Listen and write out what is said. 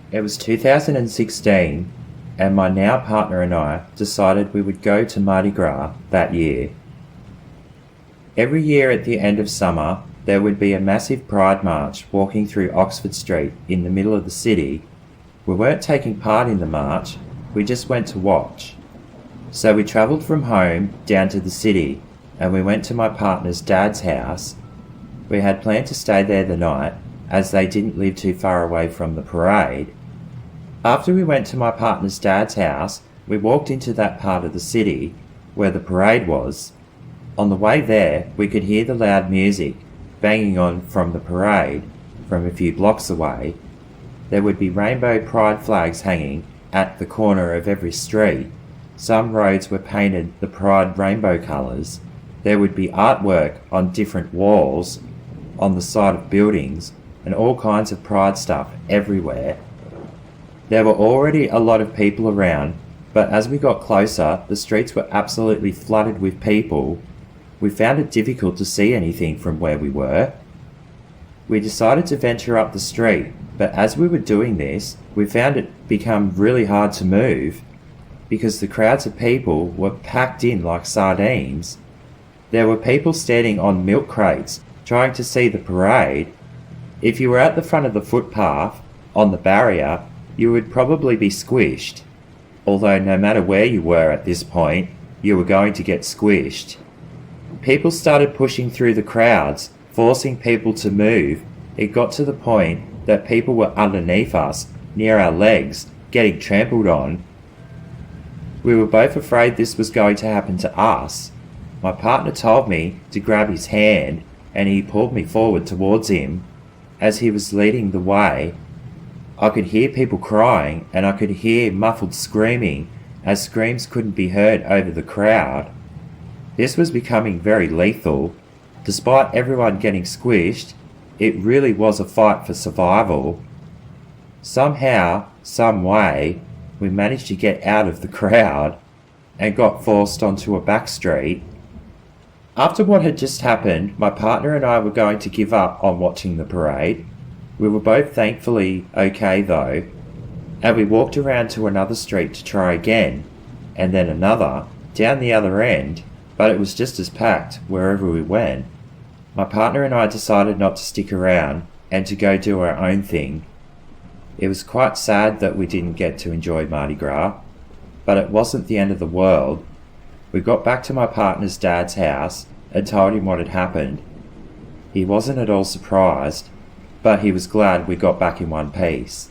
It was 2016, and my now partner and I decided we would go to Mardi Gras that year. Every year at the end of summer, there would be a massive pride march walking through Oxford Street in the middle of the city. We weren't taking part in the march, we just went to watch. So we travelled from home down to the city, and we went to my partner's dad's house. We had planned to stay there the night, as they didn't live too far away from the parade. After we went to my partner's dad's house, we walked into that part of the city where the parade was. On the way there, we could hear the loud music banging on from the parade from a few blocks away. There would be rainbow pride flags hanging at the corner of every street. Some roads were painted the pride rainbow colours. There would be artwork on different walls on the side of buildings and all kinds of pride stuff everywhere. There were already a lot of people around, but as we got closer, the streets were absolutely flooded with people. We found it difficult to see anything from where we were. We decided to venture up the street, but as we were doing this, we found it become really hard to move because the crowds of people were packed in like sardines. There were people standing on milk crates trying to see the parade. If you were at the front of the footpath, on the barrier, you would probably be squished. Although no matter where you were at this point, you were going to get squished. People started pushing through the crowds, forcing people to move. It got to the point that people were underneath us, near our legs, getting trampled on. We were both afraid this was going to happen to us. My partner told me to grab his hand, and he pulled me forward towards him. As he was leading the way, I could hear people crying, and I could hear muffled screaming as screams couldn't be heard over the crowd. This was becoming very lethal. Despite everyone getting squished, it really was a fight for survival. Somehow, some way, we managed to get out of the crowd and got forced onto a back street. After what had just happened, my partner and I were going to give up on watching the parade. We were both thankfully okay though, and we walked around to another street to try again, and then another, down the other end, but it was just as packed wherever we went. My partner and I decided not to stick around and to go do our own thing. It was quite sad that we didn't get to enjoy Mardi Gras, but it wasn't the end of the world. We got back to my partner's dad's house and told him what had happened. He wasn't at all surprised, but he was glad we got back in one piece.